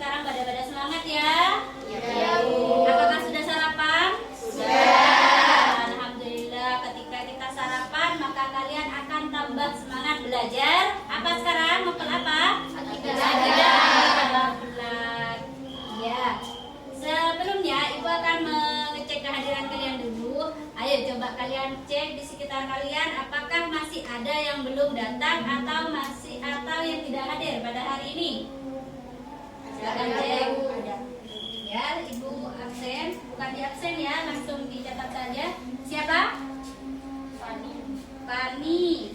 sekarang pada semangat ya? Ya, Bu. Apakah sudah sarapan? Sudah. Alhamdulillah, ketika kita sarapan maka kalian akan tambah semangat belajar. Apa sekarang? Mempel apa? Akidah. Ya. Sebelumnya Ibu akan mengecek kehadiran kalian dulu. Ayo coba kalian cek di sekitar kalian apakah masih ada yang belum datang atau yang tidak hadir pada hari ini. Silakan cek. Ada. Ya, Ibu absen, bukan di absen ya, langsung dicatat saja. Siapa? Fani.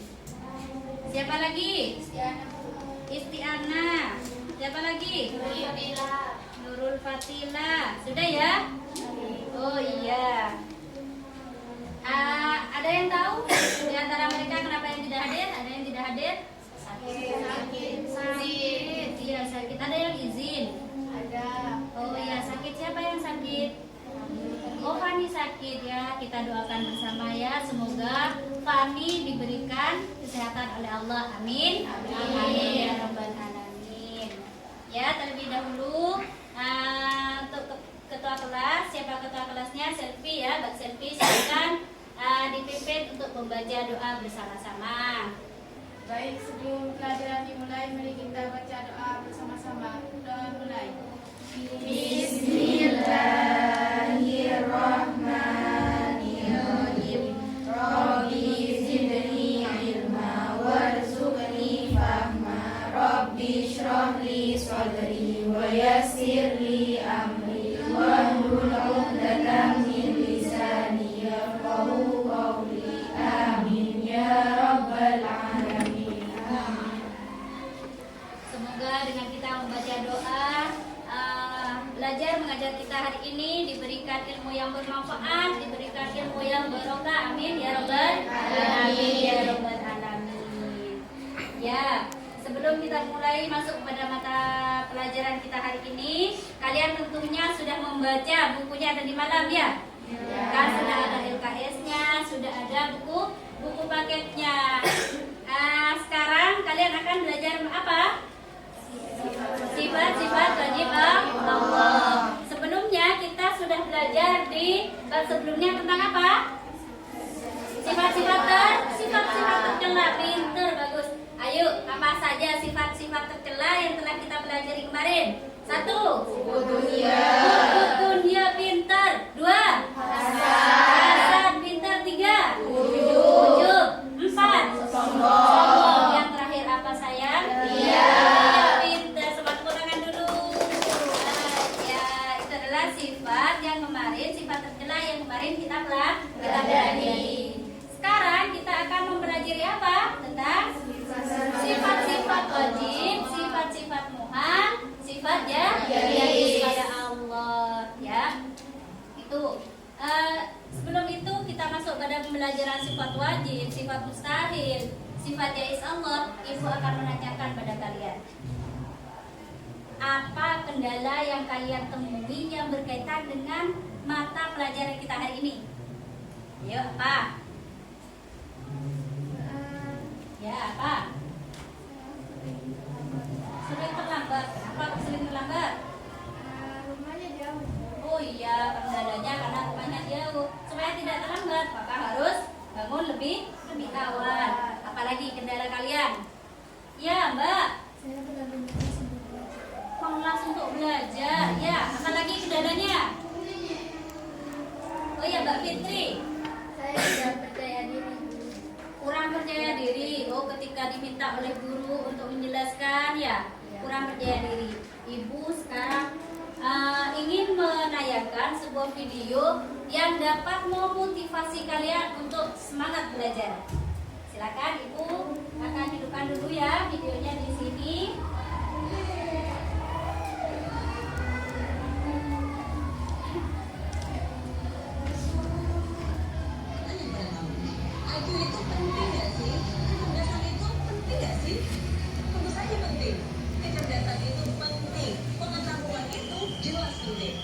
Siapa lagi? Istiana. Siapa lagi? Nurul Fatila. Sudah ya? Oh iya. Ada yang tahu di antara mereka kenapa yang tidak hadir? Ada yang tidak hadir? Sakit. Iya, sakit. Ada yang izin? Oh iya, sakit. Siapa yang sakit? Oh, Fani sakit ya. Kita doakan bersama ya. Semoga Fani diberikan kesehatan oleh Allah. Amin. Amin. Ya Rabbal Alamin. Ya, terlebih dahulu untuk ketua kelas, siapa ketua kelasnya? Selfie ya, Mbak Selfie. Silakan dipimpin untuk membaca doa bersama-sama. Baik, sebelum pelajaran dimulai, mari kita baca doa bersama-sama. Doa mulai. Bismillahirrahmanirrahim. Rabbi zidni ilma warzuqni fahma. Rabbi shrah li sadri wa yassir li amri wahlul 'uqdatam min lisani yafqahu qawli. Amin ya rabbal alamin. Semoga dengan kita membaca doa, belajar mengajar kita hari ini diberikan ilmu yang bermanfaat, diberikan ilmu yang barokah. Amin ya Rabbal Alamin. Ya Rabbal Alamin. Ya, sebelum kita mulai masuk pada mata pelajaran kita hari ini, kalian tentunya sudah membaca bukunya ada di malam ya? Kan sudah ada LKS-nya, sudah ada buku paketnya. Sekarang kalian akan belajar apa? Sifat-sifat wajib Allah. Sebelumnya kita sudah belajar di bab sebelumnya tentang apa? Sifat-sifat tercela. Pinter, bagus. Ayo, apa saja sifat-sifat tercela yang telah kita pelajari kemarin? 1. Dunia pinter. 2. Hasan pinter. 3. Ujub. 4. Sombong. Yang terakhir apa sayang? Iya. Pinter. Semangat tangan dulu. Ya, itu adalah sifat yang kemarin, sifat tercela yang kemarin kita pelajari. Sekarang kita akan mempelajari apa? Tentang sifat-sifat wajib, sifat-sifat muhal, sifat ya kepada Allah ya. Itu sebelum itu kita masuk pada pembelajaran sifat wajib, sifat mustahil, sifat jaiz Allah. Ibu akan menanyakan pada kalian, apa kendala yang kalian temui yang berkaitan dengan mata pelajaran kita hari ini? Yuk, apa? Ya, apa? Sering terlambat. Kenapa sering terlambat? Rumahnya jauh. Oh iya, kendalanya karena rumahnya jauh. Supaya tidak terlambat, maka harus bangun lebih awal. Apalagi kendala kalian? Ya, Mbak. Saya belum Malas untuk belajar. Ya, apalagi kendalanya? Oh iya, Mbak Fitri. Saya tidak percaya diri. Kurang percaya diri. Oh, ketika diminta oleh guru untuk menjelaskan ya, kurang percaya diri. Ibu sekarang ingin menayangkan sebuah video yang dapat memotivasi kalian untuk semangat belajar. Silakan Ibu akan hidupkan dulu ya videonya di sini. IQ itu penting gak sih? Kecerdasan itu penting gak sih? Tentu saja penting. Kecerdasan itu penting. Pengetahuan itu jelas penting.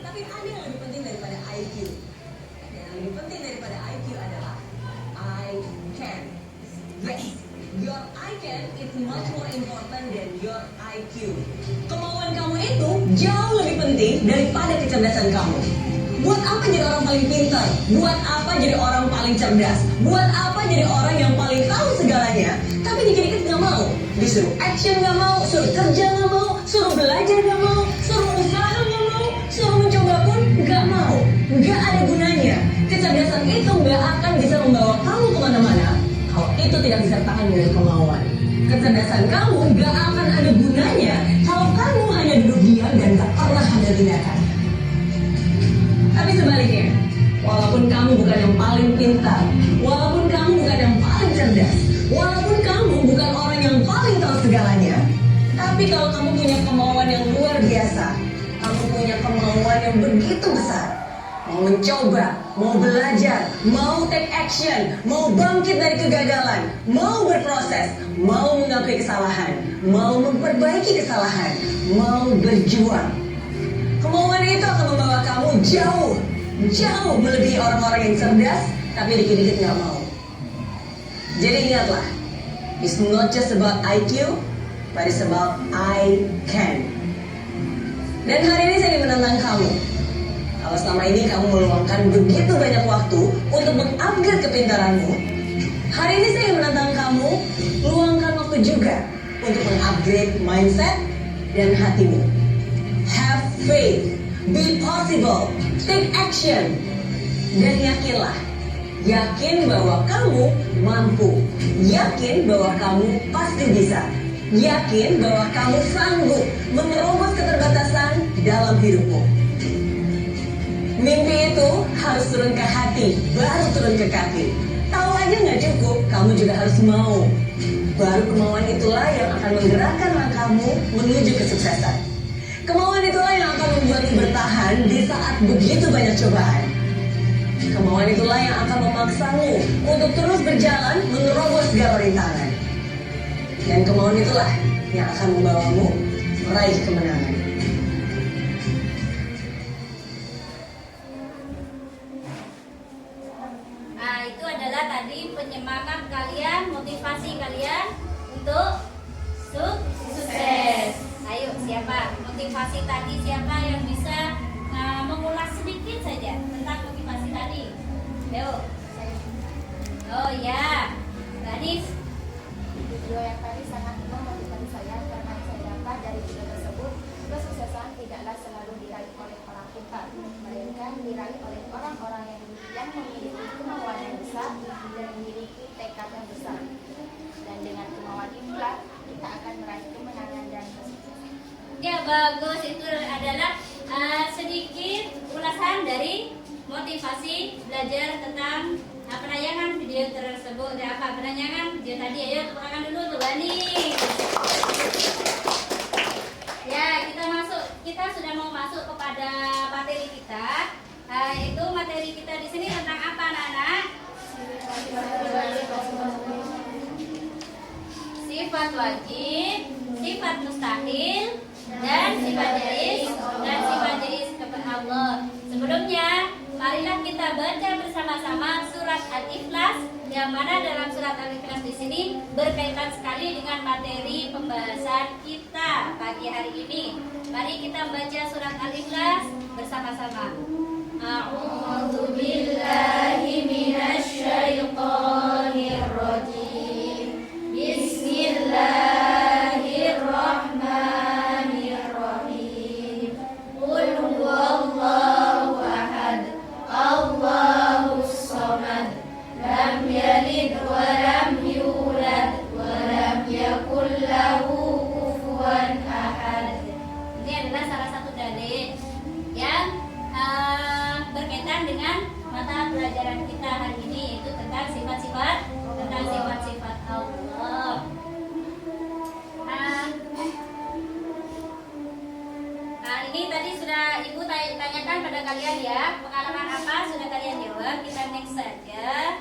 Tapi ada yang lebih penting daripada IQ. Yang lebih penting daripada IQ adalah I can. Yes, your I can is much more important than your IQ. Kemauan kamu itu jauh lebih penting daripada kecerdasan kamu. Buat apa jadi orang paling pintar? Buat apa jadi orang paling cerdas? Buat apa jadi orang yang paling tahu segalanya? Tapi dikit-dikit nggak mau. Disuruh action nggak mau, suruh kerja nggak mau, suruh belajar nggak mau, suruh usaha nggak mau, suruh mencoba pun nggak mau. Nggak ada gunanya. Kecerdasan itu nggak akan bisa membawa kamu kemana-mana kalau itu tidak disertakan dengan kemauan. Kecerdasan kamu nggak akan ada gunanya kalau kamu hanya duduk diam dan nggak pernah ada tindakan. Tapi sebaliknya, walaupun kamu bukan yang paling pintar, walaupun kamu bukan yang paling cerdas, walaupun kamu bukan orang yang paling tahu segalanya, tapi kalau kamu punya kemauan yang luar biasa, kamu punya kemauan yang begitu besar, mau mencoba, mau belajar, mau take action, mau bangkit dari kegagalan, mau berproses, mau mengakui kesalahan, mau memperbaiki kesalahan, mau berjuang. Kemauan itu akan membawa kamu jauh melebihi orang-orang yang cerdas, tapi dikit-dikit nggak mau. Jadi ingatlah, it's not just about IQ, but it's about I can. Dan hari ini saya ingin menantang kamu. Kalau selama ini kamu meluangkan begitu banyak waktu untuk mengupgrade kepintaranmu, hari ini saya ingin menantang kamu, luangkan waktu juga untuk mengupgrade mindset dan hatimu. Have faith, be possible, take action, dan yakin bahwa kamu mampu, yakin bahwa kamu pasti bisa, yakin bahwa kamu sanggup menerobos keterbatasan dalam hidupmu. Mimpi itu harus turun ke hati, baru turun ke kaki. Tahu aja nggak cukup, kamu juga harus mau. Baru kemauan itulah yang akan menggerakkan langkahmu menuju kesuksesan. Kemauan itulah yang akan membuatmu bertahan di saat begitu banyak cobaan. Kemauan itulah yang akan memaksamu untuk terus berjalan menerobos segala rintangan. Dan kemauan itulah yang akan membawamu meraih kemenangan. Nah, itu adalah tadi penyemangat kalian, motivasi kalian untuk sukses. Ayo, siapa? Motivasi tadi siapa yang bisa mengulas sedikit saja tentang motivasi tadi? Ayo. Oh ya, Gadis. Video yang tadi sangat memotivasi saya karena saya dapat dari video tersebut kesuksesan tidaklah selalu diraih oleh orang pintar, melainkan diraih oleh orang-orang yang memiliki kemauan yang besar dan memiliki tekad yang besar. Dan dengan kemauan itulah kita akan meraih kemenangan dan kesuksesan. Ya, bagus. Itu adalah sedikit ulasan dari motivasi belajar tentang penayangan video tersebut. Penayangan video tadi. Ayo tepuk tangan dulu untuk Bani. Ya, kita sudah mau masuk kepada materi kita. Itu materi kita di sini tentang apa, anak-anak? Sifat wajib, sifat mustahil, dan sifat jaiz kepada Allah. Sebelumnya, marilah kita baca bersama-sama surat Al-Ikhlas, yang mana dalam surat Al-Ikhlas di sini berkaitan sekali dengan materi pembahasan kita pagi hari ini. Mari kita baca surat Al-Ikhlas bersama-sama. A'udzu billahi minasy syaithanir rajim. Bismillahirrahmanirrahim. Qul huwallahu ahad, Allahus samad, lam yalid wa lam yulad wa lam yakul lahu kufuwan ahad. Ini adalah salah satu dalil yang berkaitan dengan mata pelajaran kita hari ini, yaitu tentang sifat-sifat Allah. Nah, ini tadi sudah Ibu tanyakan pada kalian ya, pengalaman apa sudah kalian jawab. Kita next saja.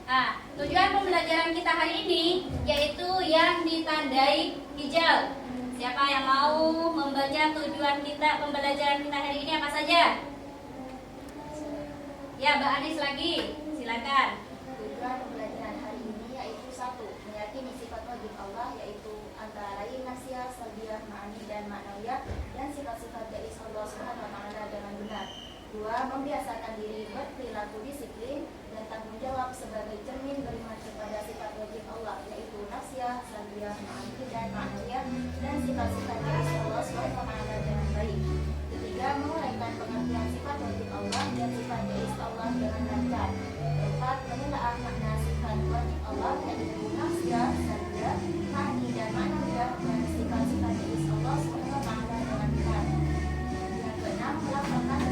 Nah, tujuan pembelajaran kita hari ini yaitu yang ditandai hijau. Siapa yang mau membaca tujuan kita pembelajaran kita hari ini apa saja? Ya, Mbak Anis lagi, silakan. Tujuan pembelajaran hari ini yaitu 1. Meyakini sifat wajib Allah, yaitu antara lain nasihat, salbiyah, ma'ani dan ma'nawiyah, dan sifat-sifat Kedua, membiasakan diri berperilaku disiplin dan tanggung jawab sebagai cermin beriman kepada sifat wajib Allah, yaitu nafsiyah, salbiyah, ma'aniyah, dan ma'anawiyah, dan sifat-sifat dari Allah SWT dengan baik. Ketiga, menguraikan pengertian sifat wajib Allah dan sifat dari Allah dengan lancar. Keempat, menelaah makna sifat wajib Allah, yaitu nafsiyah, salbiyah, ma'aniyah, dan ma'anawiyah, dan sifat-sifat dari Allah SWT dengan benar. Yang keenam, melakukan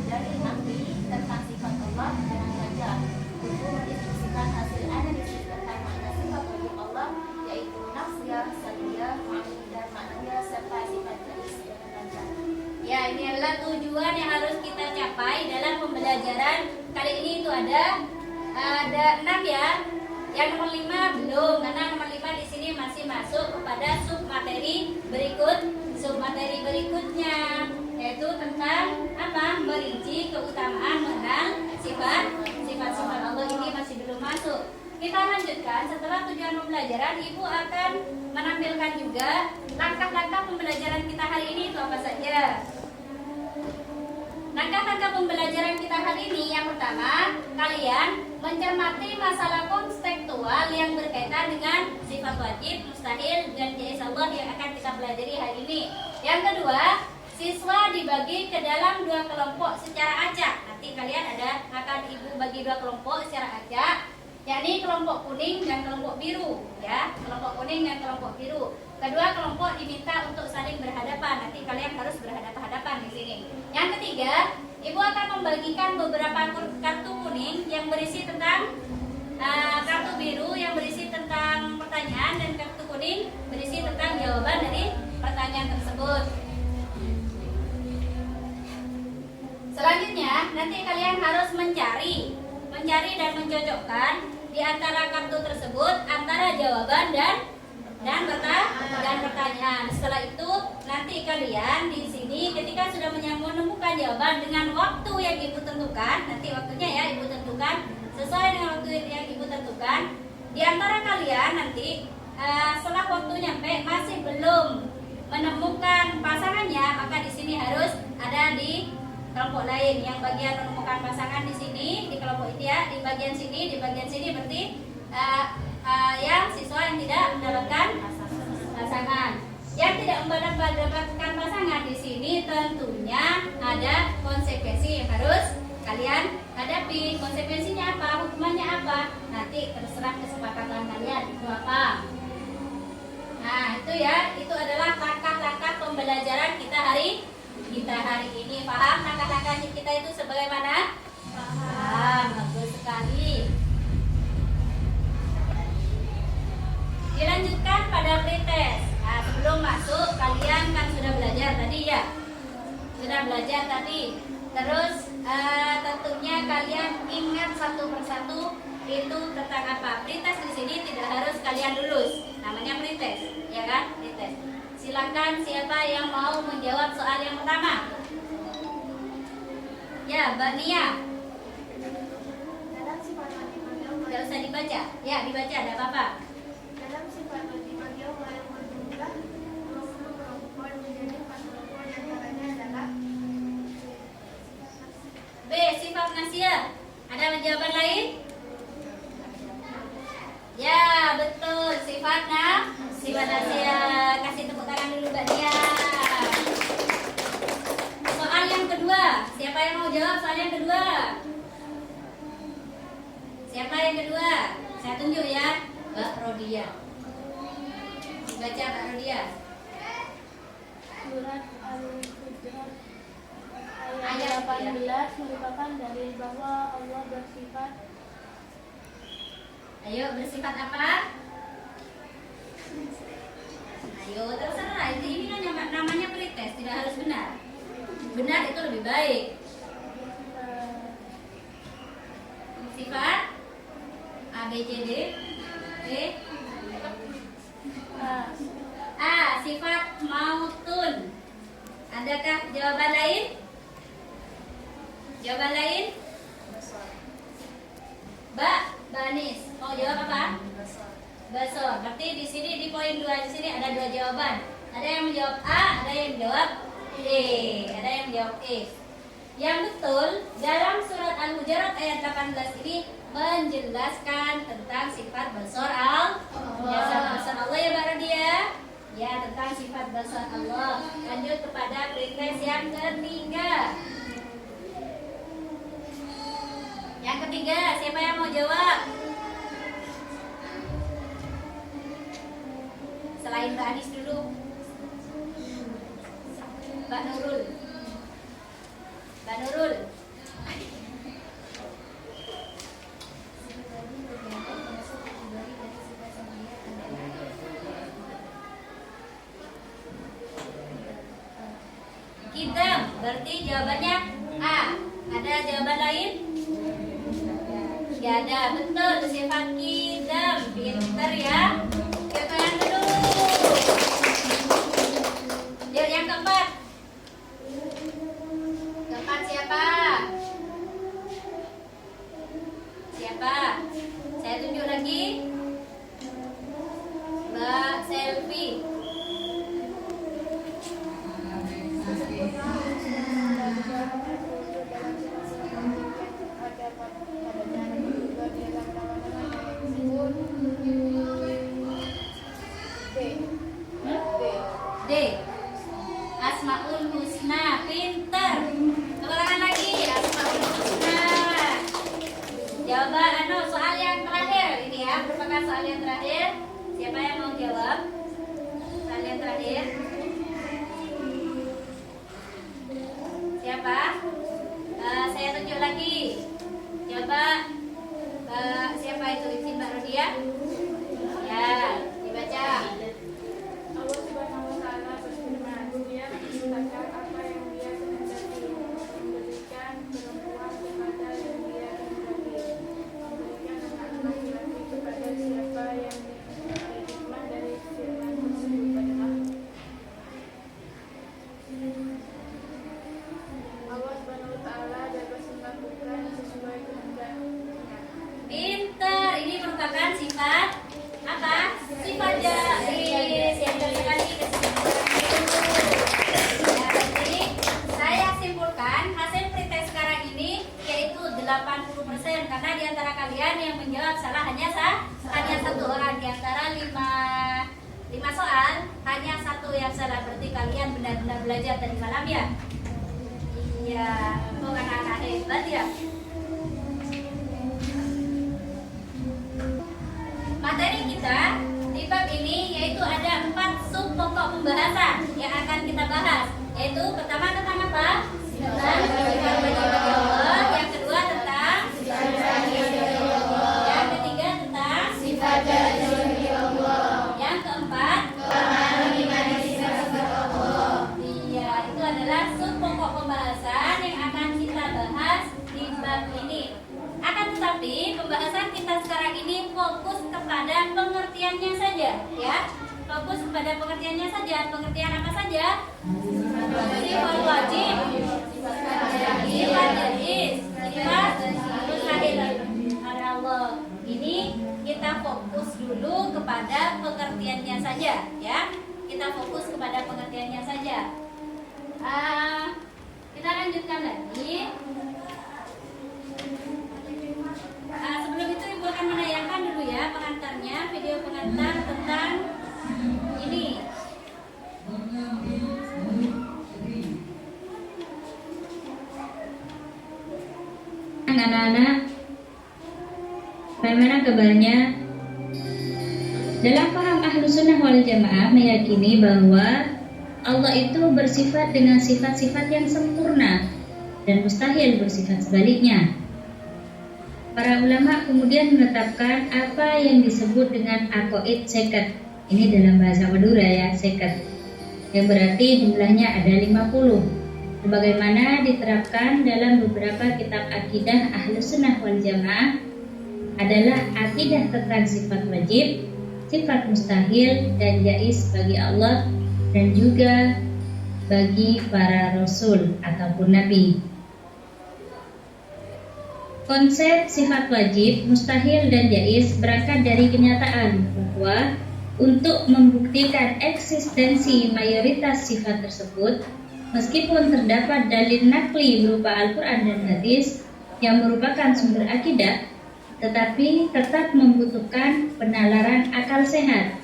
dari nabi tentang sifat Allah dengan lancar. Untuk mendiskusikan hasil analisis tentang makna sifat wajib Allah, yaitu nafsiyah, salbiyah, ma'aniyah, dan ma'anawiyah, serta sifat dari dengan lancar. Ya, ini adalah tujuan yang harus kita capai dalam pembelajaran kali ini. Itu ada 6 ya. Yang nomor 5 belum, karena nomor 5 di sini masih masuk kepada submateri berikutnya, yaitu tentang apa? Merinci keutamaan mengenal sifat-sifat Allah. Ini masih belum masuk. Kita lanjutkan. Setelah tujuan pembelajaran, Ibu akan menampilkan juga langkah-langkah pembelajaran kita hari ini itu apa saja. Langkah-langkah pembelajaran kita hari ini, yang pertama, kalian mencermati masalah konseptual yang berkaitan dengan sifat wajib, mustahil, dan jaiz Allah yang akan kita pelajari hari ini. Yang kedua, siswa dibagi ke dalam 2 kelompok secara acak. Nanti kalian akan Ibu bagi 2 kelompok secara acak, yakni kelompok kuning dan kelompok biru, ya, kelompok kuning dan kelompok biru. Kedua kelompok diminta untuk saling berhadapan. Nanti kalian harus berhadapan-hadapan di sini. Yang ketiga, Ibu akan membagikan beberapa kartu kuning yang berisi tentang kartu biru yang berisi tentang pertanyaan, dan kartu kuning berisi tentang jawaban dari pertanyaan tersebut. Selanjutnya, nanti kalian harus mencari dan mencocokkan di antara kartu tersebut antara jawaban dan pertanyaan. Setelah itu nanti kalian di sini ketika sudah menemukan jawaban dengan waktu yang Ibu tentukan, nanti waktunya ya Ibu tentukan sesuai dengan waktu yang Ibu tentukan. Di antara kalian nanti setelah waktu nyampe masih belum menemukan pasangannya, maka di sini harus ada di kelompok lain. Yang bagian menemukan pasangan di sini di kelompok itu ya, di bagian sini berarti yang siswa yang tidak mendapatkan pasangan. Yang tidak mendapatkan pasangan di sini tentunya ada konsekuensi yang harus kalian hadapi. Konsekuensinya apa? Hukumannya apa? Nanti terserah kesepakatan kalian itu apa. Nah, itu ya, itu adalah langkah-langkah pembelajaran kita hari ini. Paham langkah-langkah kita itu sebagaimana? Paham, bagus sekali. Dilanjutkan pada pretest. Nah, sebelum masuk kalian kan sudah belajar tadi ya. Terus tentunya kalian ingat satu persatu itu tentang apa. Pretest di sini tidak harus kalian lulus. Namanya pretest, ya kan? Pretest. Silakan siapa yang mau menjawab soal yang pertama? Ya, Mbak Nia. Dalam sifat wajib bagi Allah, Tidak usah dibaca. Ya, dibaca, ada apa-apa. dalam sifat wajib bagi Allah yang berjumlah 20 kelompok menjadi 4 kelompok, yang antaranya adalah B. Sifat nasiyah. Ada jawaban lain? Ya, betul. Sifat nasiyah. Kasih tepuk tangan dulu Mbak Nia. Soal yang kedua. Siapa yang mau jawab soal yang kedua? Siapa yang kedua? Saya tunjuk ya. Mbak Rodia. Baca Mbak Rodia. Surat Al-Hujurat Ayat ayat 18 merupakan dalil bahwa Allah bersifat. Ayo, bersifat apa? Ayo, terserah. Ini kan namanya pretest, tidak harus benar. Benar itu lebih baik. Sifat A, B, C, D. B. A. Sifat mautun. Adakah jawaban lain? Jawaban lain? Mbak Banis, mau jawab apa? Basor. Berarti di sini di poin 2 di sini ada 2 jawaban. Ada yang menjawab A, ada yang menjawab E. Yang betul dalam surat Al-Hujurat ayat 18 ini menjelaskan tentang sifat basar basar Allah ya Mbak Radia. Ya, tentang sifat basar Allah. Lanjut kepada pretest yang ketiga. Yang ketiga, siapa yang mau jawab? Selain Mbak Anis dulu. Mbak Nurul. Mbak Nurul. Kidam, berarti jawabannya A. Ada jawaban lain? Gak ada, betul. Sifat kidam, pinter ya. Oke, tangan dulu. Yuk, yang keempat. Keempat siapa? Siapa? Saya tunjuk lagi. Mbak Selvi. D. Asmaul Husna, pinter. Tepuk tangan lagi, Asmaul Husna. Jawaban soal yang terakhir ini ya, merupakan soal yang terakhir. Siapa yang mau jawab? Soal yang terakhir. Siapa? Saya tunjuk lagi. Coba siapa itu? Izin Mbak Rodia? Ya, dibaca. Allah Subhanahu wa Ta'ala berfirman, Dia menciptakan apa yang Dia kehendaki, memberikan perempuan kepada yang Dia kehendaki, memberikan anak laki-laki kepada siapa yang dikehendaki. Hikmah dari firman tersebut adalah Allah Subhanahu wa Ta'ala dapat melakukan sesuai kehendaknya. Pintar, ini merupakan sifat apa? Sifat jais yang sekali ya, jadi saya simpulkan hasil pretest sekarang ini yaitu 80% karena diantara kalian yang menjawab salah hanya satu orang. Diantara 5 soal hanya satu yang salah, berarti kalian benar-benar belajar tadi malam ya. Iya, bukan anak hebat ya. Materi kita di bab ini yaitu ada 4 sub pokok pembahasan yang akan kita bahas. Yaitu pertama tentang apa? Tentang sifat wajib bagi Allah. Yang kedua tentang yang ketiga tentang sifat bagi Allah. Yang keempat iya, itu adalah sub pokok pembahasan yang akan kita bahas di bab ini. Akan tetapi pembahasan kita sekarang ini fokus kepada pengertiannya saja ya. Fokus kepada pengertiannya saja. Pengertian apa saja? Sifat wajib, sifat jais, sifat mustahil Allah. Ini kita fokus dulu kepada pengertiannya saja ya. Kita fokus kepada pengertiannya saja. Kita lanjutkan lagi. Sebelum itu Ibu akan menayangkan dulu ya pengantarnya, video pengantar tentang ini. Anak-anak, bagaimana kabarnya? Dalam paham Ahlus Sunnah wal Jamaah meyakini bahwa Allah itu bersifat dengan sifat-sifat yang sempurna dan mustahil bersifat sebaliknya. Para ulama kemudian menetapkan apa yang disebut dengan aqaid seket. Ini dalam bahasa Madura ya, seket. Yang berarti jumlahnya ada 50. Sebagaimana diterapkan dalam beberapa kitab akidah Ahlus Sunnah wal Jamaah adalah akidah tentang sifat wajib, sifat mustahil dan jais bagi Allah dan juga bagi para rasul ataupun nabi. Konsep sifat wajib, mustahil dan jais berangkat dari kenyataan bahwa untuk membuktikan eksistensi mayoritas sifat tersebut Meskipun terdapat dalil nakli berupa Al-Quran dan hadis yang merupakan sumber akidah, tetapi tetap membutuhkan penalaran akal sehat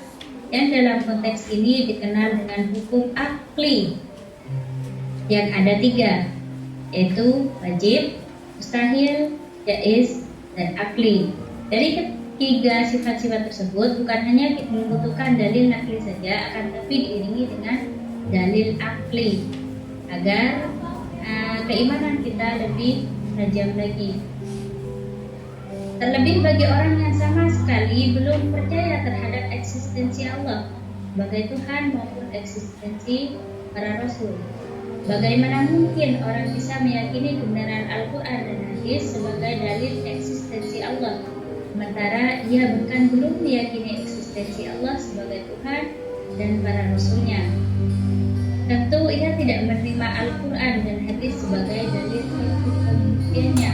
yang dalam konteks ini dikenal dengan hukum akli yang ada 3, yaitu wajib, mustahil, jaiz, dan akli. Dari ketiga sifat-sifat tersebut bukan hanya membutuhkan dalil nakli saja, akan tetapi diiringi dengan dalil akli agar keimanan kita lebih tajam lagi. Terlebih bagi orang yang sama sekali belum percaya terhadap eksistensi Allah sebagai Tuhan maupun eksistensi para Rasul. Bagaimana mungkin orang bisa meyakini kebenaran Al-Quran dan hadis sebagai dalil eksistensi Allah, sementara ia bahkan belum meyakini eksistensi Allah sebagai Tuhan dan para Rasulnya? Tentu ia tidak menerima Al-Quran dan hadis sebagai dalil pembuktiannya.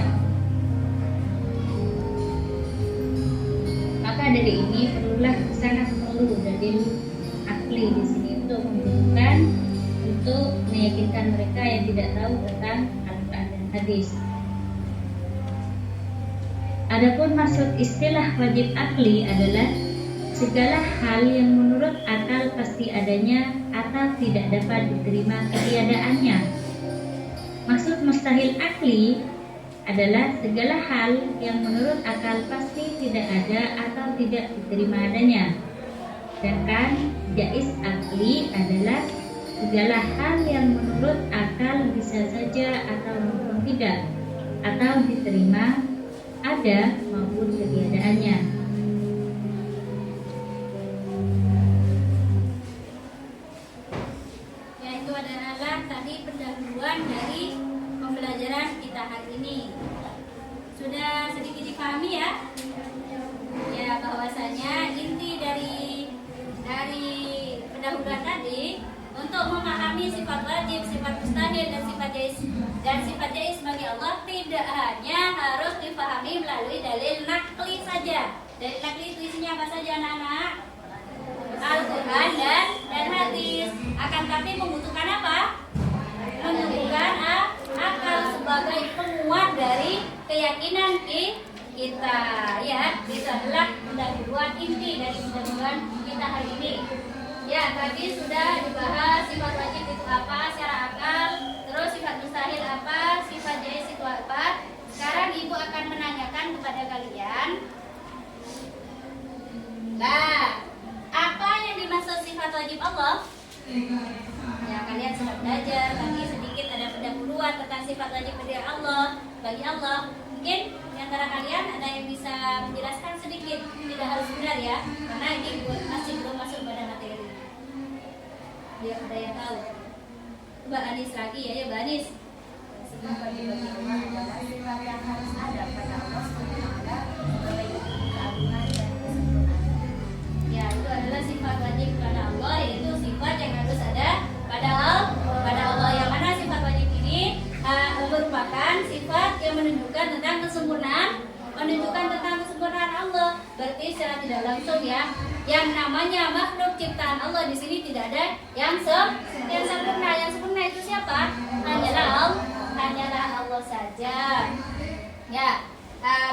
Maka dari ini sangat perlu dalil akli di sini untuk membuktikan, untuk meyakinkan mereka yang tidak tahu tentang Al-Quran dan hadis. Adapun maksud istilah wajib akli adalah segala hal yang menurut akal pasti adanya atau tidak dapat diterima ketiadaannya. Maksud mustahil akli adalah segala hal yang menurut akal pasti tidak ada atau tidak diterima adanya. Sedangkan jaiz akli adalah segala hal yang menurut akal bisa saja atau maupun tidak, atau diterima ada maupun ketiadaannya. Yaitu adalah tadi pendahuluan dari pembelajaran kita hari ini. Sudah sedikit dipahami ya? Ya, bahwasanya inti dari pendahuluan tadi untuk memahami sifat wajib, sifat mustahil, dan sifat jaiz bagi Allah tidak hanya harus dipahami melalui dalil nakli saja. Dalil nakli itu isinya apa saja anak-anak? Al-Quran dan hadis. Akan tapi membutuhkan apa? Membutuhkan akal sebagai penguat dari keyakinan kita. Ya, itu adalah pendahuluan inti dari pendahuluan kita hari ini. Ya, tadi sudah dibahas sifat wajib itu apa secara akal, terus sifat mustahil apa, sifat jaiz itu apa. Sekarang Ibu akan menanyakan kepada kalian, nah, apa yang dimaksud sifat wajib Allah? Ya, kalian sudah belajar tadi sedikit ada pendahuluan tentang sifat wajib bagi Allah. Mungkin di antara kalian ada yang bisa menjelaskan sedikit, tidak harus benar ya, karena ini masih belum masuk pada materi. Biar ada yang tahu. Mbak Anis lagi ya, Mbak Anis. Sifat wajib bagi Allah adalah sifat yang harus ada pada Allah SWT sebagai keagungan dan kesempurnaan. Ya, itu adalah sifat wajib pada Allah, yaitu sifat yang harus ada pada Allah. Yang mana sifat wajib ini merupakan sifat yang menunjukkan tentang kesempurnaan Allah. Berarti secara tidak langsung ya, yang namanya makhluk ciptaan Allah di sini tidak ada yang sempurna. Yang sempurna itu siapa? Hanyalah Allah saja. Ya,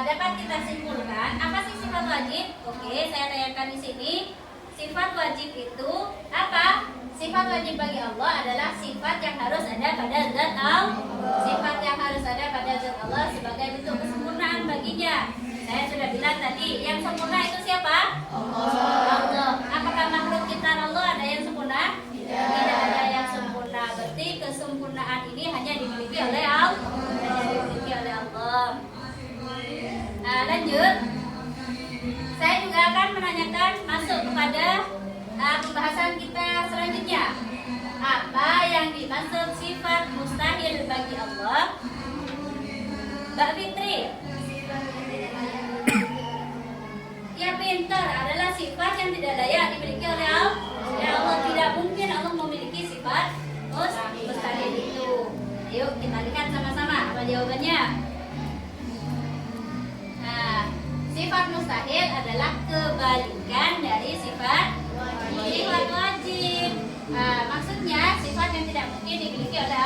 dapat kita simpulkan apa sih sifat wajib? Oke, saya tanyakan di sini. Sifat wajib itu apa? Sifat wajib bagi Allah adalah sifat yang harus ada pada zat Allah. Sifat yang harus ada pada zat Allah sebagai bentuk kesempurnaan baginya. Saya sudah bilang tadi, yang sempurna itu siapa? Allah. Apakah makhluk ciptaan Allah ada yang sempurna? Tidak ada yang sempurna. Berarti kesempurnaan ini hanya dimiliki oleh Allah. Nah, lanjut. Saya juga akan menanyakan masuk kepada pembahasan kita selanjutnya. Apa yang dimaksud sifat mustahil bagi Allah? Mbak Fitri. Ya, pintar adalah sifat yang tidak layak dimiliki oleh Allah. Ya, Allah tidak mungkin Allah memiliki sifat mustahil itu. Yuk kita lihat sama-sama apa jawabannya. Nah, sifat mustahil adalah kebalikan dari sifat wajib. Maksudnya sifat sifat yang tidak mungkin dimiliki oleh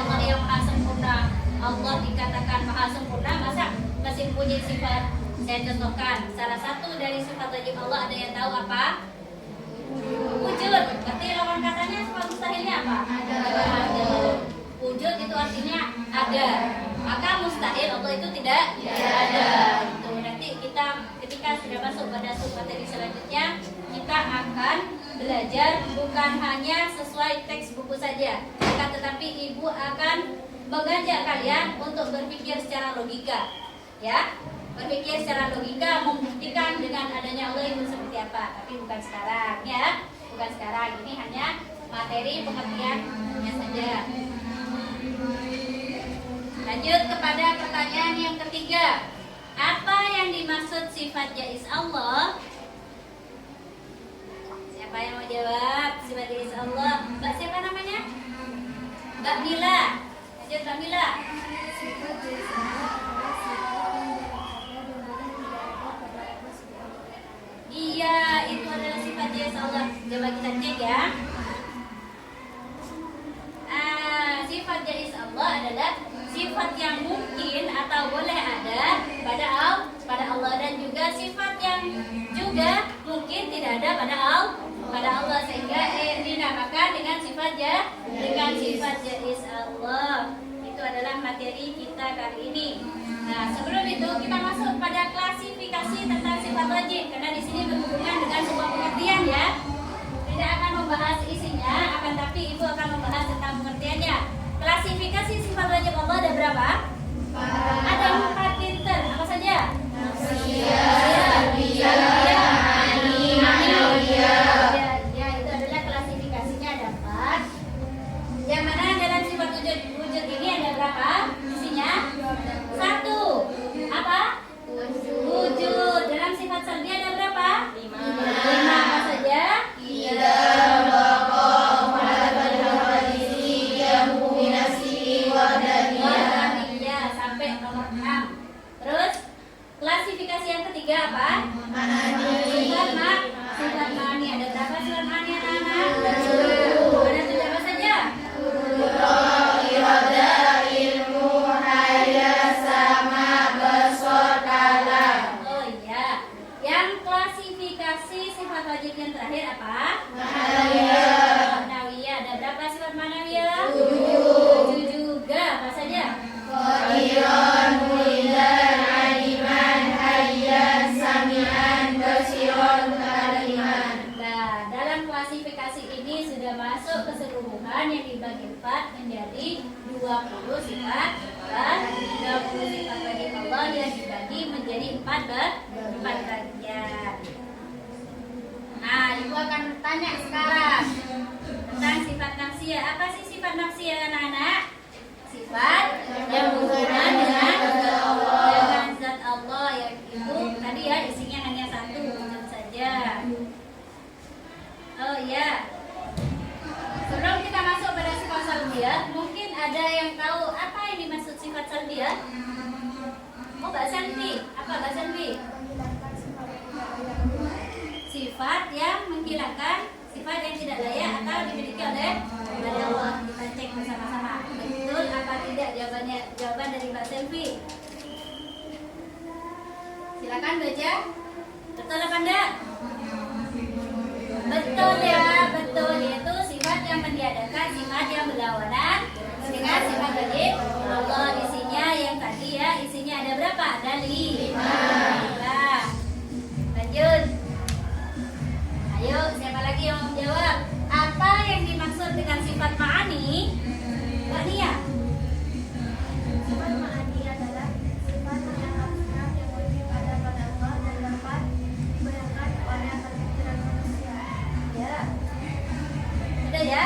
Allah yang maha sempurna. Allah dikatakan maha sempurna, masa masih punya sifat? Saya contohkan, salah satu dari sifat wajib Allah, ada yang tahu apa? Wujud. Berarti lawan katanya sifat mustahilnya apa? Ada. Wujud itu artinya ada. Maka mustahil Allah itu tidak ada. Itu nanti kita ketika sudah masuk pada materi selanjutnya, kita akan belajar bukan hanya sesuai teks buku saja, akan tetapi ibu akan mengajak kalian untuk berpikir secara logika, ya, berpikir secara logika, membuktikan dengan adanya Allah itu seperti apa. Tapi bukan sekarang, ya, bukan sekarang. Ini hanya materi pengertiannya saja. Lanjut kepada pertanyaan yang ketiga. Apa yang dimaksud sifat jaiz Allah? Siapa yang mau jawab? Sifat jaiz Allah. Mbak siapa namanya? Mbak Mila. Lanjut Mbak Mila. Sifat jaiz Allah adalah sifat yang tidak ada dan tidak ada pada Allah Subhanahu wa Ta'ala. Iya, itu adalah sifat jaiz Allah. Coba kita cek ya. Sifat jaiz Allah adalah sifat yang mungkin atau boleh ada pada Allah, dan juga sifat yang juga mungkin tidak ada pada Allah, sehingga dinamakan dengan sifat jaiz Allah. Itu adalah materi kita kali ini. Nah, sebelum itu kita masuk pada klasifikasi tentang sifat wajib, karena di sini berhubungan dengan sebuah pengertian, ya. Tidak akan membahas isinya, akan tapi ibu akan membahas tentang pengertiannya. Klasifikasi sifat wajib Allah ada berapa? Ada 4 pinter. Apa saja? Ya, itu adalah klasifikasinya, ada 4. Yang mana dalam sifat wujud ini ada berapa? Isinya 1. Apa? Wujud. Dalam sifat salbi ada berapa? 5. Apa saja? Sampai nomor 6. Terus klasifikasi yang ketiga apa? Sifat ma'ani. Ada berapa sifat ma'ani, anak-anak? Ada 7. Apa saja? Oh iya. Yang klasifikasi sifat wajib yang terakhir apa? Ma'nawiyah. Ada berapa sifat ma'nawiyah? 7 juga. Apa saja? Nah, dalam klasifikasi ini sudah masuk keseluruhan yang dibagi 4 menjadi 20 sifat dan 20 sifat wajib Allah yang dibagi menjadi 4 bagian. Nah, ibu akan bertanya sekarang tentang sifat nafsiyah. Apa sih sifat nafsiyah, anak-anak? Sifat yang berhubungan dengan zat Allah, yang itu tadi ya isinya hanya 1 wujud saja. Oh iya. Sebelum kita masuk pada sifat salbiyah, mungkin ada yang tahu apa yang dimaksud sifat salbiyah? Oh, Mbak Sanfi. Apa Mbak Sanfi? Sifat yang menghilangkan sifat yang tidak layak atau dimiliki oleh Allah. Kita cek bersama-sama. Betul apa tidak jawabannya? Jawaban dari Mbak Selvi. Silakan baca. Betul apa enggak? Betul ya, betul. Yaitu sifat yang meniadakan sifat yang berlawanan dengan sifat wajib Allah. Isinya yang tadi ya, isinya ada berapa? Ada 5. Lanjut. Ayo, siapa lagi yang mau jawab? Apa yang dimaksud dengan sifat ma'ani? Mbak Nia. Sifat ma'ani adalah sifat yang abstrak yang wajib ada pada Allah dan dapat dibayangkan oleh pikiran manusia. Ya. Sudah ya?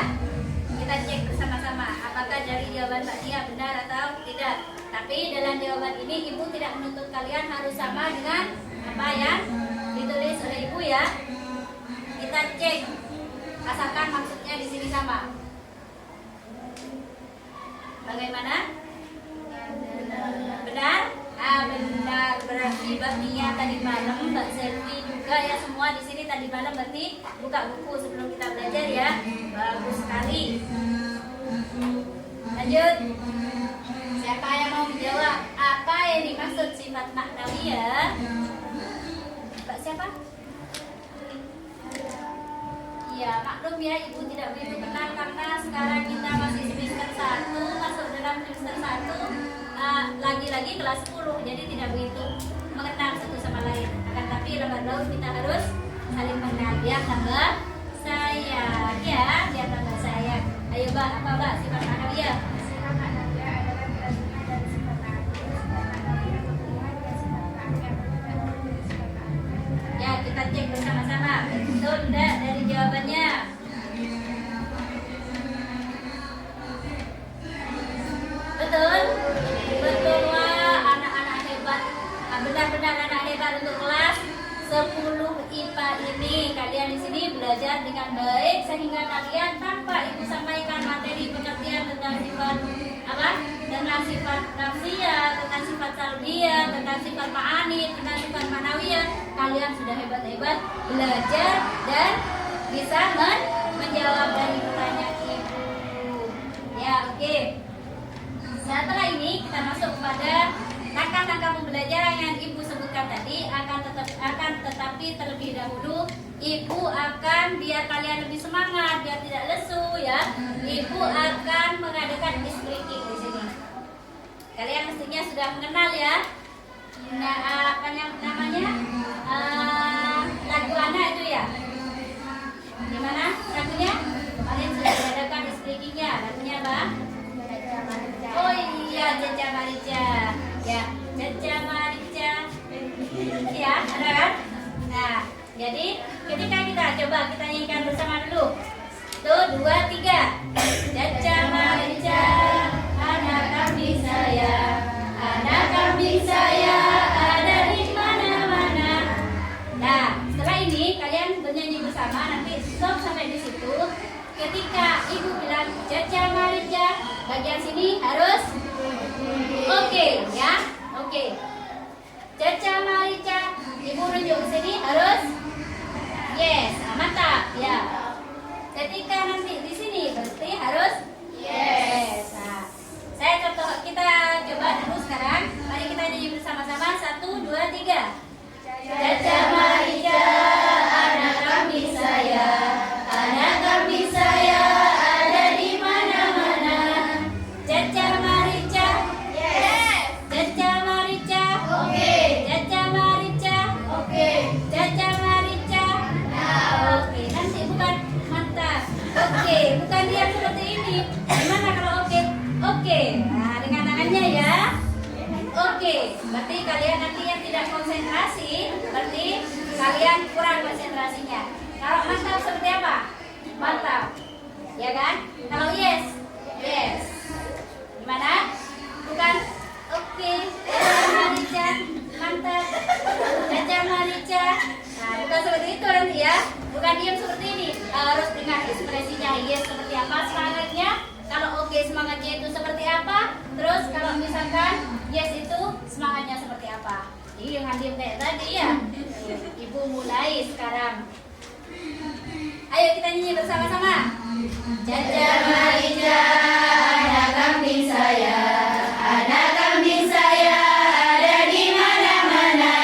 Kita cek bersama-sama apakah dari jawaban Mbak Nia benar atau tidak. Tapi dalam jawaban ini ibu tidak menuntut kalian harus sama dengan apa yang ditulis oleh ibu, ya. Kita cek asalkan maksudnya di sini sama. Bagaimana? Benar? Benar. Berarti Mbak Nia tadi malam, Mbak Selvi juga ya, semua di sini Oke, tadi malam berarti buka buku sebelum kita belajar ya. Bagus sekali. Lanjut. Siapa yang mau menjawab apa yang dimaksud sifat maknawiyah? Pak siapa? Ya, maklum ya Ibu tidak begitu kenal karena sekarang kita masih semester 1, masuk dalam semester 1, lagi-lagi kelas 10, jadi tidak begitu mengenal satu sama lain. Akan tapi lambat laun kita harus saling mengenal ya, tambah sayang ya, biar tambah sayang. Ayo Mbak, apa Mbak sifat maknawiyah? Sifat maknawiyah adalah kelanjutan dari sifat ma'rifah. Sifat maknawiyah berhubungan dengan sifat ma'rifah yang berhubungan dengan sifat ma'rifah. Ya, kita cek bersama-sama. Betul enggak dari jawabannya? Betul? Betul wah, anak-anak hebat. Benar-benar anak hebat untuk kelas 10 IPA ini. Kalian di sini belajar dengan baik sehingga kalian tanpa Ibu sampaikan materi pengertian tentang sifat apa? Tentang sifat nafsiyah, tentang sifat salbiyah, tentang sifat ma'ani, tentang sifat manawiyah, kalian sudah hebat-hebat belajar dan bisa menjawab dari pertanyaan Ibu. Ya, oke. Setelah ini kita masuk kepada langkah-langkah pembelajaran yang Ibu sebutkan tadi. Tetapi terlebih dahulu Ibu akan biar kalian lebih semangat, biar tidak lesu ya. Ibu akan mengadakan speaking di sini. Kalian mestinya sudah mengenal ya. Nah, apa yang namanya? Lagu anak itu ya. Gimana lagunya? Kalian sudah mengadakan speakingnya. Lagunya apa? Oh iya, Caca Marica. Ya, Caca Marica. Ya, ada kan? Nah, jadi ketika kita nyanyikan bersama dulu. Tuh, 2, 3. Caca Marica, anak kambing saya, anak kambing saya ada di mana-mana. Nah, setelah ini kalian bernyanyi bersama. Nanti stop sampai di situ. Ketika Ibu bilang Caca Marica, bagian sini harus oke ya, oke. Caca Marica, Ibu runjuk ke sini harus yes, mantap ya. Ketika nanti di sini berarti harus yes. Nah, kita coba dulu sekarang. Mari kita nyanyi bersama-sama. 1, 2, 3. Caca Marica, anak kambing saya, anak kambing saya ada di mana-mana. Caca Marica, yes. Caca Marica, oke. Caca Marica, oke. Caca Marica, nah oke. Nanti bukan mantap, oke. Bukan dia seperti ini. Gimana kalau oke? Oke. Nah, dengan tangannya ya. Oke, berarti kalian nanti yang tidak konsentrasi, berarti kalian kurang konsentrasinya. Kalau mantap seperti apa? Mantap, ya kan? Kalau yes, yes. Gimana? Bukan? Oke. Caca Marica, mantap. Caca Marica. Nah, bukan seperti itu nanti ya. Bukan diam seperti ini. Harus dengan ekspresinya yes seperti apa semangatnya. Kalau oke semangatnya itu seperti apa. Terus kalau misalkan yes itu semangatnya seperti apa. Jadi jangan diam kayak tadi ya. Ibu mulai sekarang. Ayo kita nyanyi bersama-sama. Caca Marica, anak kambing saya, anak kambing saya ada di mana-mana.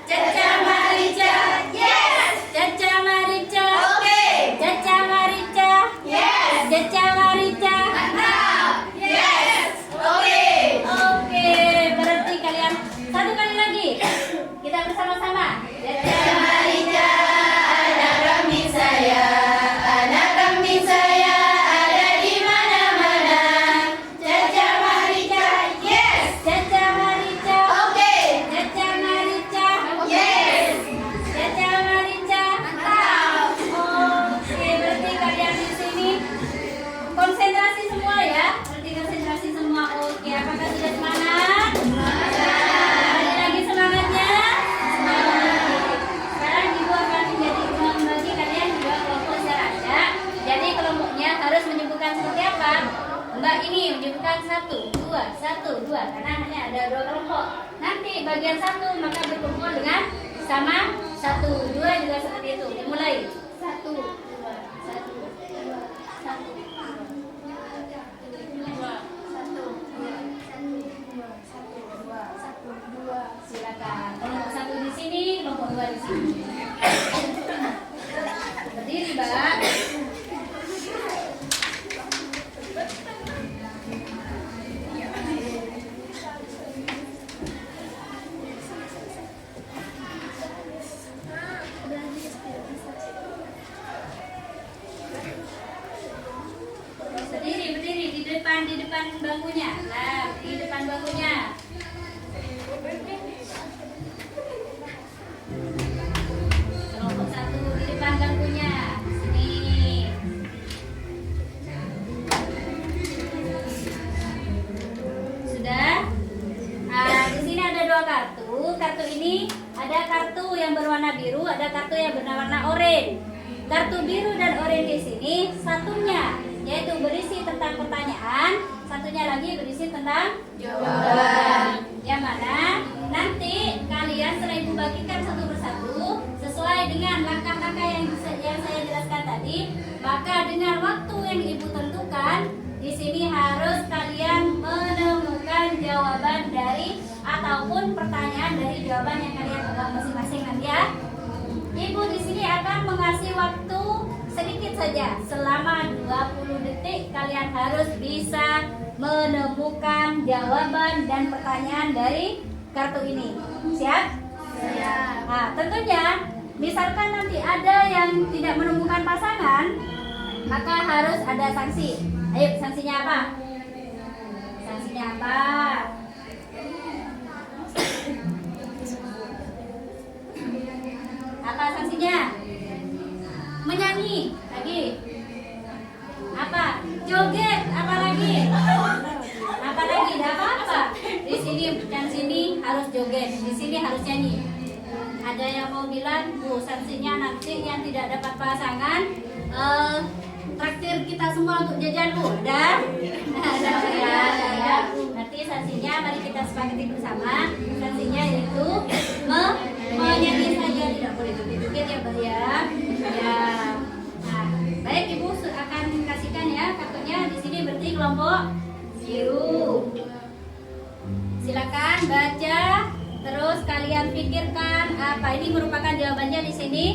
Caca Marica, yes. Caca Marica, oke. Caca Marica, yes. Caca Marica, mantap, yes. Oke. Oke, berarti kalian satu kali lagi. Kita bersama-sama. Caca Marica, anak kambing saya, anak kambing saya ada di mana-mana. Caca Marica, yes. Caca Marica, oke. Caca Marica, yes. Caca Marica, mantap. Oke, berarti kalian di sini konsentrasi semua ya. Berarti konsentrasi semua. Oke, apakah sudah semangat? Ada lagi semangatnya? Semangat. Sekarang Ibu akan membagi kalian dua kelompok secara acak. Jadi kelompoknya harus menyebutkan seperti apa? Mbak ini menyebutkan 1, 2, 1, 2. Karena hanya ada 2 kelompok. Nanti bagian 1 maka berkumpul dengan Sama 1, 2 juga seperti itu. Dimulai. 1, 2, 1, 2, 1, 2. Silakan. Kelompok 1 di sini, kelompok 2 di sini. Berdiri, Mbak. Berdiri di depan bangkunya. Nah, di depan bangkunya. Kelompok 1 di depan bangkunya. Sini. Sudah? Di sini ada 2 kartu. Kartu ini ada kartu yang berwarna biru, ada kartu yang berwarna oranye. Kartu biru dan oranye di sini satunya yaitu berisi tentang pertanyaan, satunya lagi berisi tentang jawaban. Yang mana nanti kalian setelah ibu bagikan satu persatu sesuai dengan langkah-langkah yang saya jelaskan tadi, maka dengan waktu yang ibu tentukan di sini harus kalian menemukan jawaban dari ataupun pertanyaan dari jawaban yang kalian pegang masing-masing nanti ya. Ibu di sini akan mengasih waktu sedikit saja, selama 20 detik kalian harus bisa menemukan jawaban dan pertanyaan dari kartu ini. Siap? Siap. Nah, tentunya misalkan nanti ada yang tidak menemukan pasangan, maka harus ada sanksi. Ayo, sanksinya apa? Sanksinya apa? Apa sanksinya? Menyanyi lagi. Apa? Joget. Apa lagi? Apa lagi? Tidak apa-apa. Di sini dan sini harus joget. Di sini harus nyanyi. Ada yang mau bilang, Bu, sanksinya nanti yang tidak dapat pasangan, traktir kita semua untuk jajan, Bu. Ada? Ada ya. Nanti sanksinya mari kita sepakati bersama. Sanksinya yaitu menyanyi saja, tidak boleh joget-joget ya, Bu ya. Ya. Nah, baik Ibu akan kasihkan ya kartunya. Di sini berarti kelompok biru. Silakan baca, terus kalian pikirkan apa ini merupakan jawabannya di sini.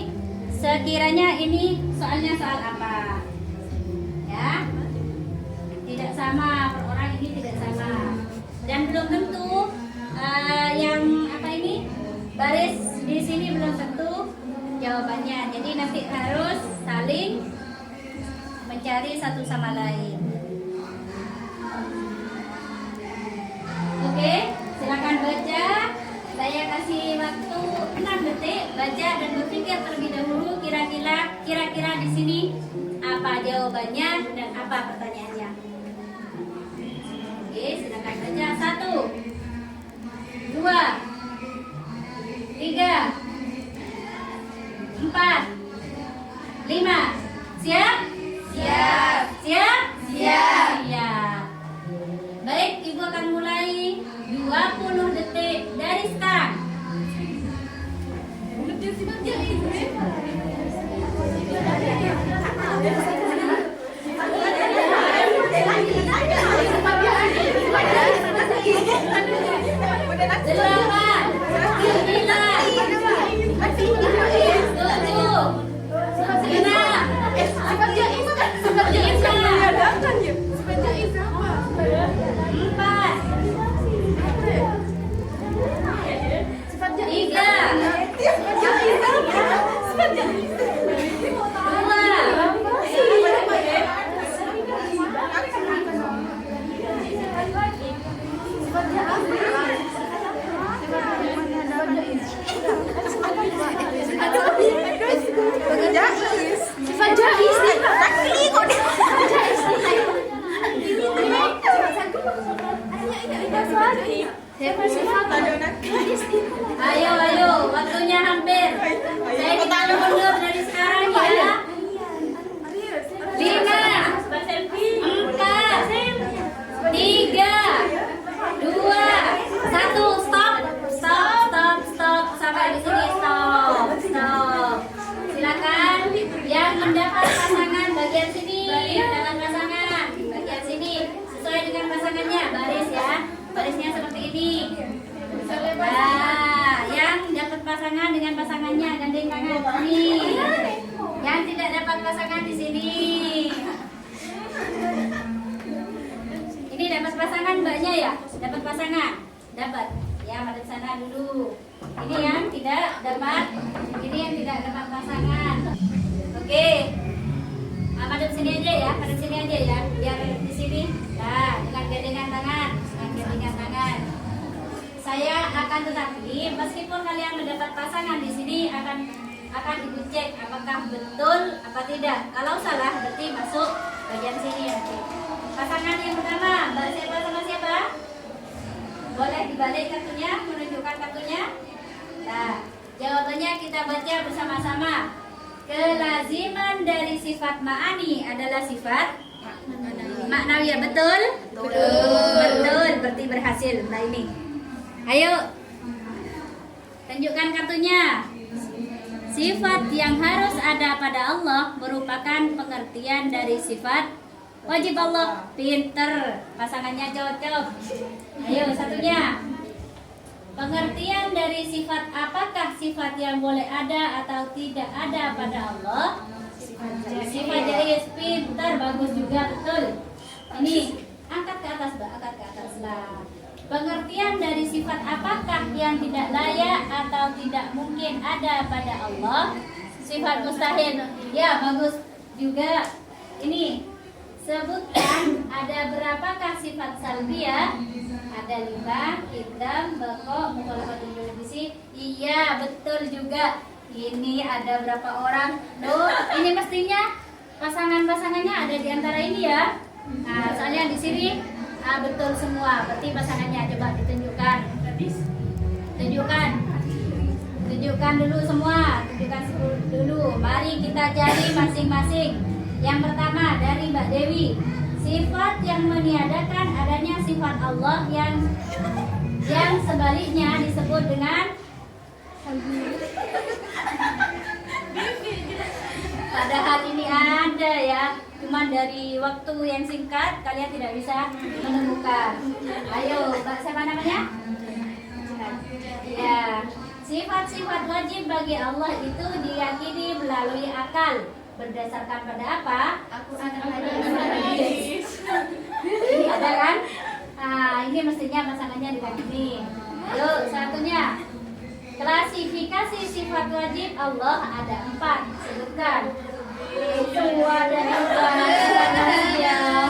Sekiranya ini soalnya soal apa? Ya. Tidak sama per orang, ini tidak sama. Dan belum tentu yang apa ini? Baris di sini belum tentu jawabannya. Jadi nanti harus saling mencari satu sama lain. Oke, silakan baca. Saya kasih waktu 6 detik baca dan berpikir terlebih dahulu kira-kira di sini apa jawabannya dan apa pertanyaannya. Oke, silakan baca. 1, 2, 3, 4, 5. Siap? Siap. Siap? Siap. Siap. Baik, Ibu akan mulai 20 detik dari sekarang. Delapan, 9. Ayo, waktunya hampir. Saya minta mundur dari sekarang ya. 5, 4, 3, 2, 1. Stop. Sampai di sini stop. Barisnya seperti ini. Nah, yang dapat pasangan dengan pasangannya gandeng tangan. Nih. Yang tidak dapat pasangan di sini. Ini dapat pasangan mbaknya ya? Dapat pasangan? Dapat. Ya, madep sana dulu. Ini yang tidak dapat. Ini yang tidak dapat pasangan. Oke. Nah, madep sini aja ya. Madep sini aja ya. Biar di sini. Nah, dengan gandengan tangan. Dengan gandengan tangan. Saya akan tetapi meskipun kalian mendapat pasangan di sini akan ibu cek apakah betul apa tidak. Kalau salah berarti masuk bagian sini nanti. Pasangan yang pertama, Mbak siapa sama siapa? Boleh dibalik kartunya, menunjukkan kartunya. Nah, jawabannya kita baca bersama-sama. Kelaziman dari sifat ma'ani adalah sifat maknawiyah. Betul? Betul, berarti berhasil. Nah ini. Ayo, tunjukkan kartunya. Sifat yang harus ada pada Allah merupakan pengertian dari sifat wajib Allah. Pinter, pasangannya cocok. Ayo, satunya. Pengertian dari sifat apakah sifat yang boleh ada atau tidak ada pada Allah? Sifat jaiz. Pinter, bagus juga, betul. Ini, angkat ke atas, Mbak, angkat ke atas lah. Pengertian dari sifat apakah yang tidak layak atau tidak mungkin ada pada Allah? Sifat mustahil. Ya, bagus juga. Ini, sebutkan ada berapakah sifat salbiyah? Ada 5, hitam, bakok, mukhalafat visi. Iya, betul juga. Ini ada berapa orang? Loh, ini mestinya pasangan-pasangannya ada di antara ini ya. Nah, soalnya di sini betul semua. Berarti pasangannya coba ditunjukkan. Tunjukkan dulu semua. Tunjukkan dulu. Mari kita cari masing-masing. Yang pertama dari Mbak Dewi. Sifat yang meniadakan adanya sifat Allah yang sebaliknya disebut dengan padahal ini ada ya, cuma dari waktu yang singkat kalian tidak bisa menemukan. Ayo, Mbak siapa namanya? Ya, sifat-sifat wajib bagi Allah itu diyakini melalui akal. Berdasarkan pada apa? Ini ada kan? Nah, ini mestinya pasangannya dengan ini. Yuk, satunya. Klasifikasi sifat wajib Allah ada 4. Sebutkan. Itu ada juga ya.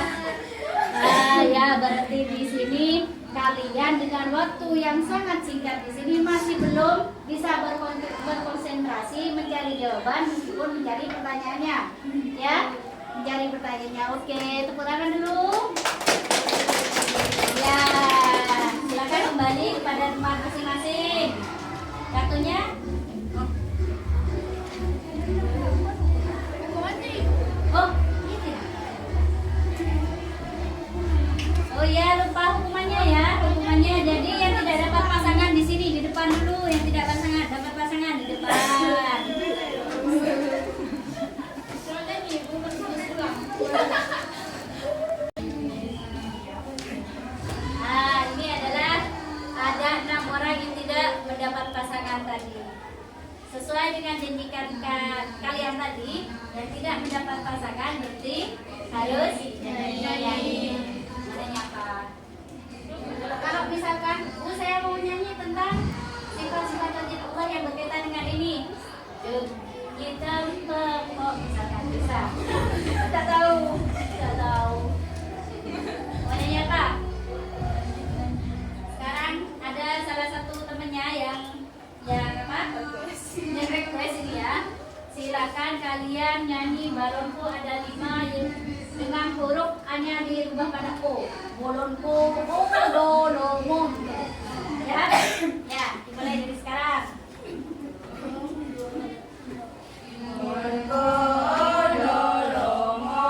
Ya, berarti di sini kalian dengan waktu yang sangat singkat di sini masih belum bisa berkonsentrasi mencari jawaban meskipun mencari pertanyaannya. Ya, mencari pertanyaannya. Oke, tepuk tangan dulu. Ya, silakan kembali kepada tempat masing-masing. Kartunya. Oh, ini. Oh ya, lupa hukumannya ya. Hukumannya jadi yang tidak dapat pasangan di sini di depan dulu, yang tidak dapat pasangan di depan. Nah, ini adalah ada 6 orang yang tidak mendapat pasangan tadi. Sesuai dengan janjikan kalian tadi, yang tidak mendapat pasangan berarti harus nyanyi. Nyanyi apa? Kalau misalkan, saya mau nyanyi tentang sifat-sifat wajib Allah yang berkaitan dengan ini. Kita kok misalkan bisa. Tidak tahu. Mau nyanyi apa? Sekarang ada salah satu temennya yang apa? Yang request ini ya. Silakan kalian nyanyi balonku ada 5 yang dengan huruf hanya dirubah pada O. Balonku do lo mo. Ya. Ya, dimulai dari sekarang. Balonku do lo mo.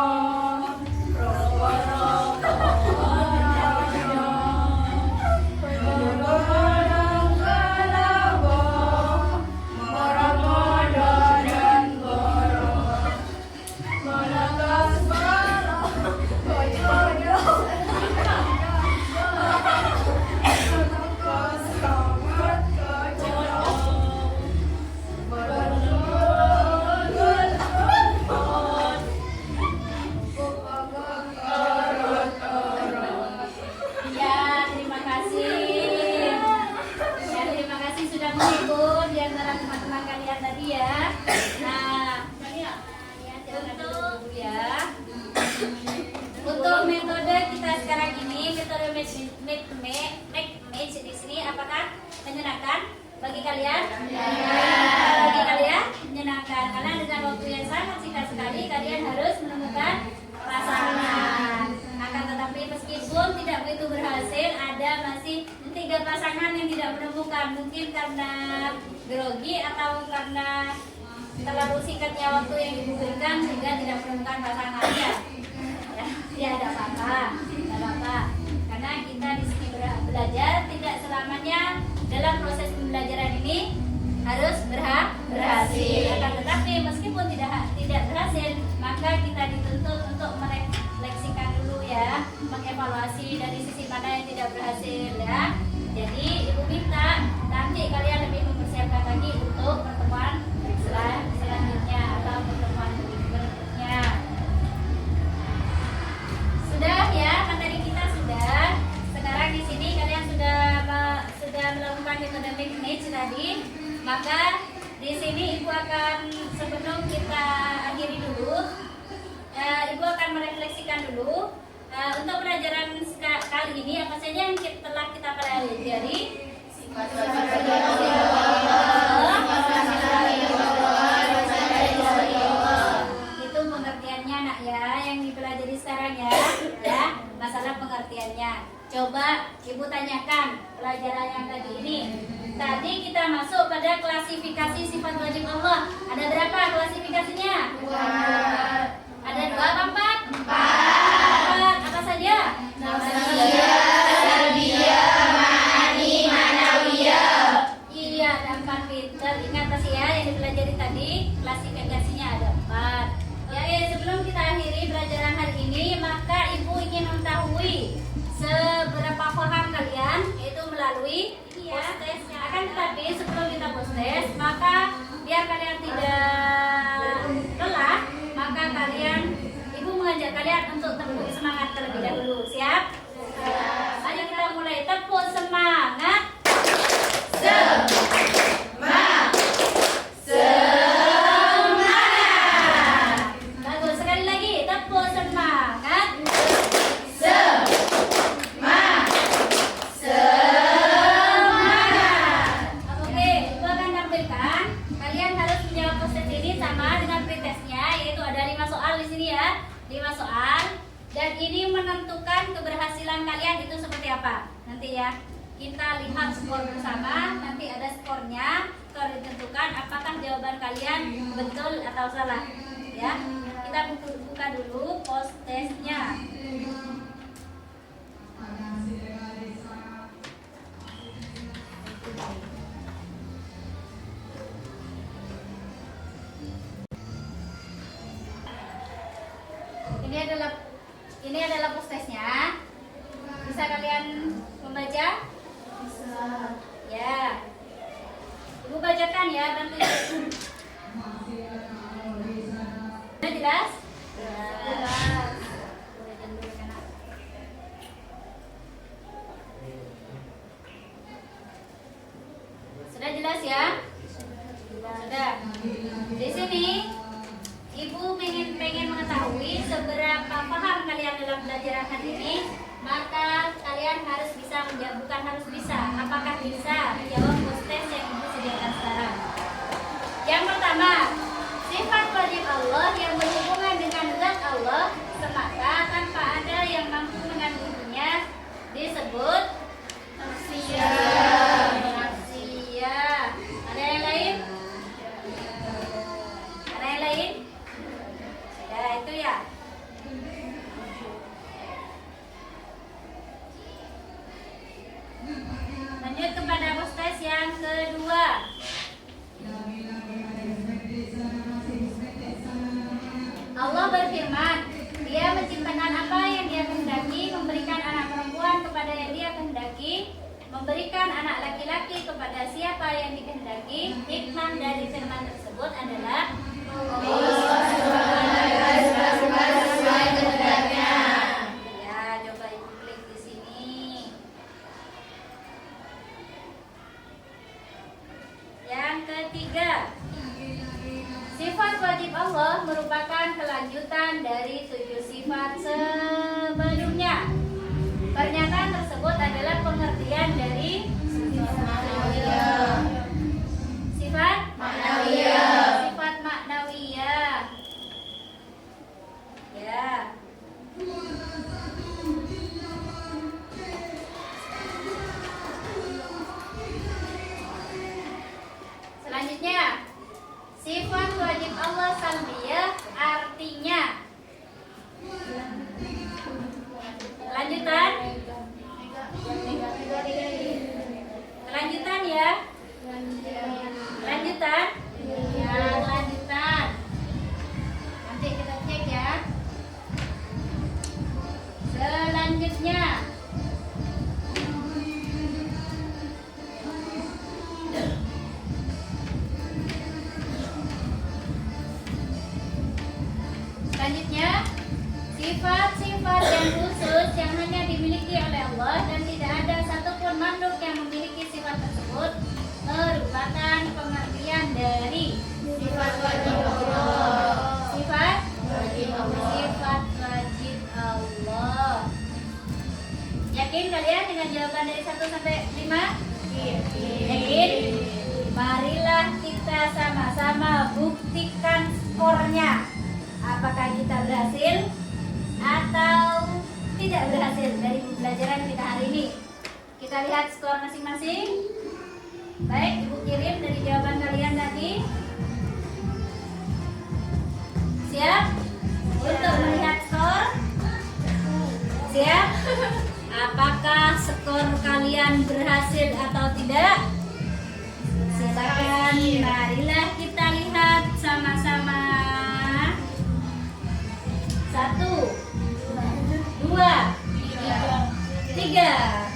metode match di sini apakah menyenangkan bagi kalian? Bagi kalian menyenangkan karena dengan waktu yang sangat singkat sekali kalian harus menemukan pasangan. Akan tetapi meskipun tidak begitu berhasil, ada masih 3 pasangan yang tidak menemukan, mungkin karena grogi atau karena terlalu singkatnya waktu yang diberikan sehingga tidak menemukan pasangannya. Ya, tidak apa-apa, tidak apa-apa. Karena kita di sini belajar tidak selamanya dalam proses pembelajaran ini harus berhasil. Akan tetapi meskipun tidak berhasil, maka kita dituntut untuk merefleksikan dulu ya, mengevaluasi dari sisi mana yang tidak berhasil ya. Jadi ibu minta nanti kalian lebih mempersiapkan lagi untuk pertemuan selanjutnya atau pertemuan berikutnya. Sudah ya, materi kita sudah. Sekarang di sini kalian sudah melakukan metode match tadi. Maka di sini ibu akan, sebelum kita akhiri dulu, ibu akan merefleksikan dulu untuk pelajaran kali ini apa saja yang telah kita pelajari. Itu pengertiannya nak ya, yang dipelajari sekarang ya, masalah pengertiannya. Coba ibu tanyakan pelajaran yang tadi ini. Tadi kita masuk pada klasifikasi sifat wajib Allah. Ada berapa klasifikasinya? 2. Ada 2 apa 4? 4. Apa saja? Iya, ada 4 pinter. Ingat pasti ya yang dipelajari tadi, klasifikasinya ada 4. Ya, sebelum kita akhiri pelajaran hari ini, maka ibu ingin mengetahui seberapa paham kalian itu melalui post test. Akan tetapi sebelum kita post test, maka biar kalian tidak lelah, maka ibu mengajak kalian untuk tepuk semangat terlebih dahulu. Siap? Ayo kita mulai, tepuk semangat. Bagus, sekali lagi tepuk semangat. Oke, ibu akan tampilkan. Kalian harus menjawab post test ini sama dengan pretestnya, yaitu ada 5 soal di sini ya, 5 soal. Dan ini menentukan keberhasilan kalian itu seperti apa. Nanti ya, kita lihat skor bersama. Nanti ada skornya, skor ditentukan apakah jawaban kalian betul atau salah. Ya, kita buka dulu post testnya. Ini adalah post testnya. Bisa kalian membaca? Bisa. Ya. Ibu bacakan ya, bantu. Sudah jelas? Jelas. Sudah jelas ya? Sudah. Di sini ibu pengen mengetahui seberapa paham kalian dalam pelajaran hari ini. Maka kalian harus bisa menjawab, bukan harus bisa, apakah bisa menjawab post test yang ibu sediakan sekarang. Yang pertama, sifat wajib Allah yang berhubungan dengan zat Allah semata tanpa ada yang mampu mengandunginya disebut nafsiyah. Ada yang lain? Ada yang lain? Ya, itu ya. Lanjut kepada post test yang kedua. Allah berfirman, Dia menciptakan apa yang Dia kehendaki, memberikan anak perempuan kepada yang Dia kehendaki, memberikan anak laki-laki kepada siapa yang dikehendaki. Hikmah dari firman tersebut adalah sesuai kehendaknya. Ya, coba ibu klik di sini. Yang ketiga, sifat wajib Allah merupakan kelanjutan dari 7 sifat sebelumnya. Pernyataan Yakin kalian dengan jawaban dari 1 sampai 5? Yakin? Marilah kita sama-sama buktikan skornya. Apakah kita berhasil atau tidak berhasil dari pembelajaran kita hari ini? Kita lihat skor masing-masing. Baik, Ibu kirim dari jawaban kalian tadi. Siap? Untuk melihat skor? Siap? Apakah skor kalian berhasil atau tidak? Silakan, marilah kita lihat sama-sama. 1, 2, 3.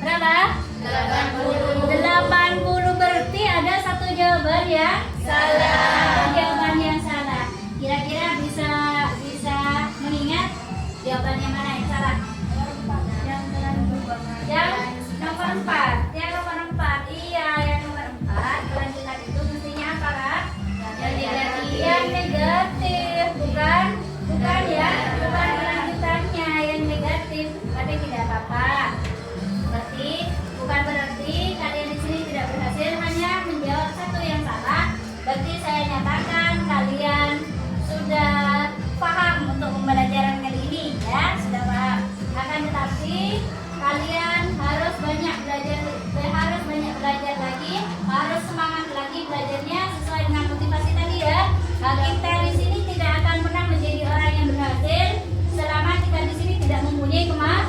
Berapa? 80. Berarti ada satu jawaban yang salah. Jawaban yang salah. Kira-kira bisa mengingat jawabannya mana yang salah? Yang nomor 4. Yang nomor 4. Iya, yang nomor 4. Kelanjutan itu mestinya apa, Kak? Yang negatif, bukan ya, bukan kelanjutannya yang negatif. Tapi tidak apa-apa. Bukan berarti kalian di sini tidak berhasil, hanya menjawab satu yang salah. Berarti saya nyatakan kalian sudah paham untuk pembelajaran kali ini, ya, sudah paham. Akan tetapi kalian harus banyak belajar lagi, harus semangat lagi belajarnya sesuai dengan motivasi tadi ya. Kita di sini tidak akan pernah menjadi orang yang berhasil selama kita di sini tidak mempunyai kemauan.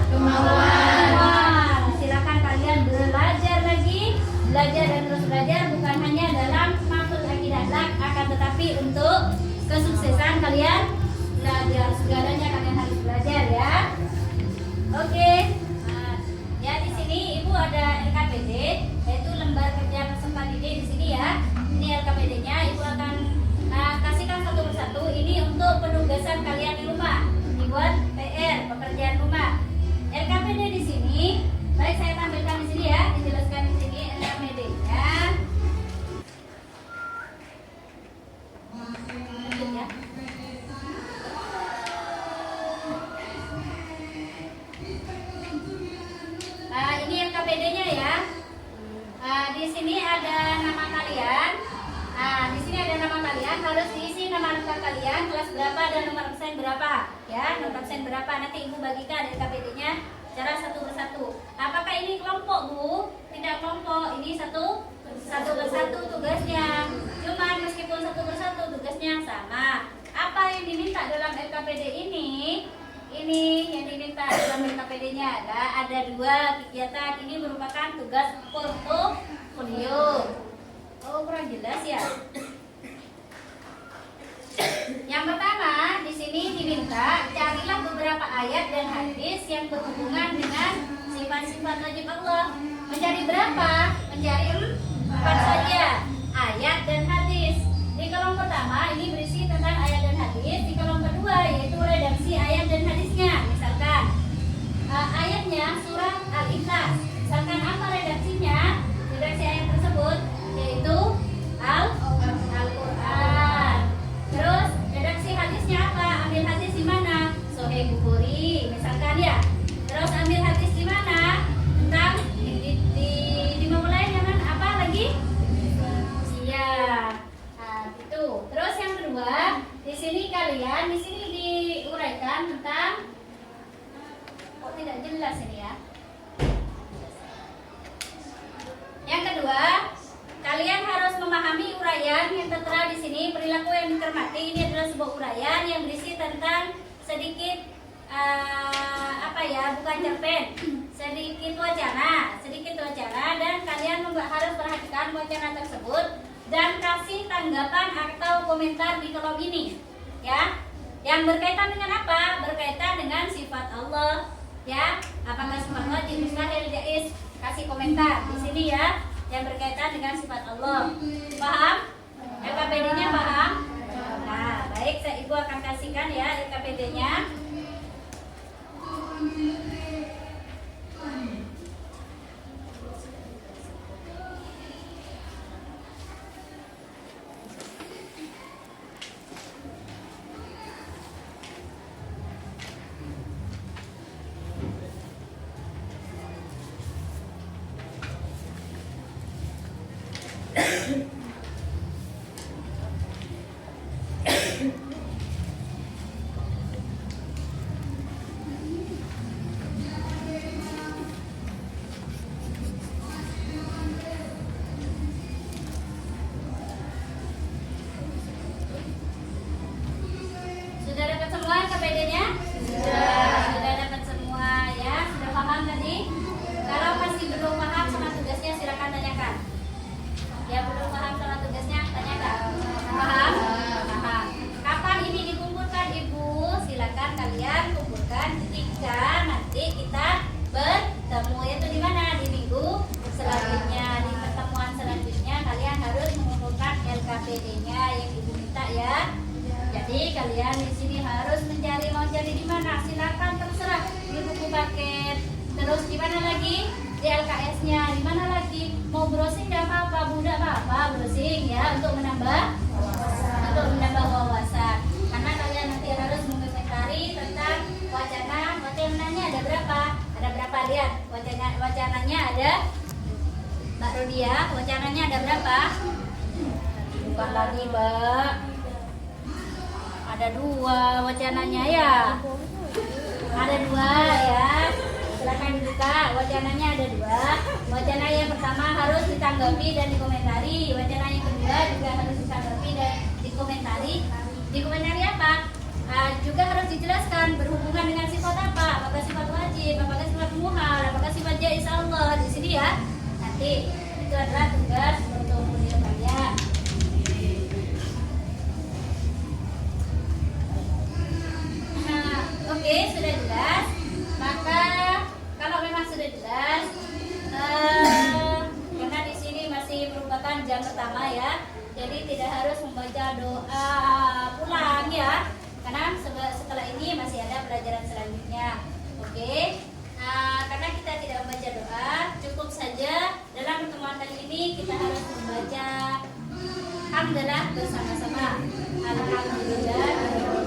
Silakan kalian belajar lagi, belajar dan terus belajar, bukan hanya dalam maksud akidah, akan tetapi untuk kesuksesan kalian belajar, segalanya kalian harus belajar ya. Oke. Ya, di sini Ibu ada LKPD, yaitu lembar kerja peserta didik di sini ya. Ini LKPD-nya, Ibu akan kasihkan satu persatu. Ini untuk penugasan kalian di rumah, dibuat PR, pekerjaan rumah. LKPD di sini, baik saya tampilkan di sini ya, dijelaskan di sini LKPD-nya. Lanjut ya. Ini LKPD-nya ya. Di sini ada nama kalian. Di sini ada nama kalian, harus diisi nama lengkap kalian, kelas berapa dan nomor absen berapa. Ya, nomor absen berapa nanti Ibu bagikan LKPD-nya secara satu persatu. Apakah ini kelompok, Bu? Tidak kelompok. Ini satu persatu tugasnya. Cuman meskipun satu persatu tugasnya sama. Apa yang diminta dalam LKPD ini? Ini yang diminta dalam LKPD-nya ada 2 kegiatan. Ini merupakan tugas portofolio. Oh, kurang jelas ya. Yang pertama, di sini diminta carilah beberapa ayat dan hadis yang berhubungan dengan sifat-sifat wajib Allah. Mencari berapa? Mencari 4 saja ayat dan hadis. Di kolom pertama ini berisi tentang ayat dan hadis. Di kolom kedua yaitu redaksi ayat dan hadisnya. Misalkan ayatnya surat Al-Ikhlas. Misalkan apa redaksinya? Redaksi ayat tersebut yaitu Al-Quran. Terus redaksi hadisnya apa? Ambil hadis di mana? Sahih Bukhari, misalkan ya. Terus ambil hadis di mana? Tentang dimulai dengan apa lagi? Iya. Itu. Terus yang kedua, di sini diuraikan tentang, kok tidak jelas ini ya. Yang kedua, kalian harus memahami uraian yang tertera di sini. Perilaku yang dicermati ini adalah sebuah uraian yang berisi tentang sedikit bukan cerpen, sedikit wacana, dan kalian harus perhatikan wacana tersebut dan kasih tanggapan atau komentar di kolom ini, ya. Yang berkaitan dengan apa? Berkaitan dengan sifat Allah, ya. Apakah sifat wajib, mustahil, jaiz? Kasih komentar di sini ya. Yang berkaitan dengan sifat Allah. Paham? LKPD-nya paham? Nah, baik, Ibu akan kasihkan ya LKPD-nya. Terus di mana lagi? Di LKS-nya. Di mana lagi? Mau browsing enggak apa-apa, Bu, enggak apa-apa browsing ya untuk menambah wawasan. Karena kalian nanti harus mengomentari tentang wacana. Wacananya ada berapa? Ada berapa? Lihat. Wacananya ada Mbak Rodia, wacananya ada berapa? Bukan lagi, Mbak. Ada 2 wacananya ya. Ada 2 ya. Silakan dibuka. Wacananya ada 2. Wacana yang pertama harus ditanggapi dan dikomentari. Wacana yang kedua juga harus ditanggapi dan dikomentari. Dikomentari apa? Juga harus dijelaskan berhubungan dengan sifat apa? Apakah sifat wajib? Apakah sifat muhal? Apakah sifat jaiz Allah? Di sini ya. Nanti itu adalah tugas untuk beliau kalian. Oke, sudah jelas. Maka kalau memang sudah jelas, karena di sini masih merupakan jam pertama ya, jadi tidak harus membaca doa pulang ya, karena setelah ini masih ada pelajaran selanjutnya. Oke, karena kita tidak membaca doa, cukup saja dalam pertemuan kali ini kita harus membaca hamdalah bersama-sama. Alhamdulillah.